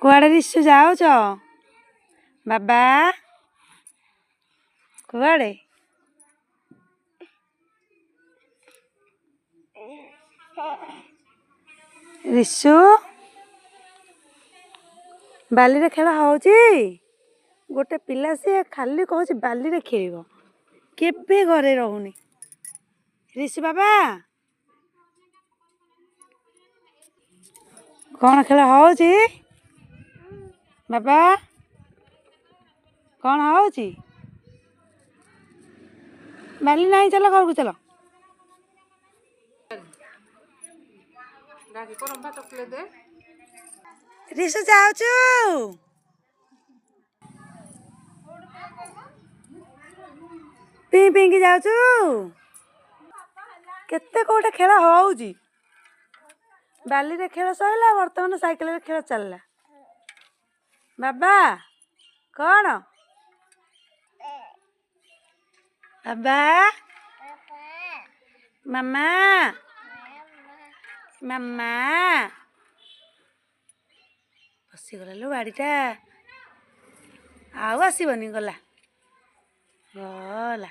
କୁଆଡ଼େ ରିସୁ ଯାଉଛ? ବାବା କୁଆଡ଼େ? ରିସୁ ବାଲିରେ ଖେଳ ହଉଛି। ଗୋଟେ ପିଲା ସିଏ ଖାଲି କହୁଛି ବାଲିରେ ଖେଳିବ, କେବେ ଘରେ ରହୁନି। ରିସୁ ବାବା କ'ଣ ଖେଳ ହଉଛି? ବାବା କ'ଣ ହଉଛି? ବାଲି ନାହିଁ, ଚାଲ ଘରକୁ ଚାଲ। ରିସୁ ଯାଉଛୁ? ପିଁ ପିଁକି ଯାଉଛୁ? କେତେ କୋଉଟା ଖେଳ ହଉଛି। ବାଲିରେ ଖେଳ ସରିଲା, ବର୍ତ୍ତମାନ ସାଇକେଲରେ ଖେଳ ଚାଲିଲା। ବାବା କ'ଣ? ବାବା ମାମା ମାମା ପଶିଗଲା ଲୋ ବାଡ଼ିଟା, ଆଉ ଆସିବନି, ଗଲା ଗଲା।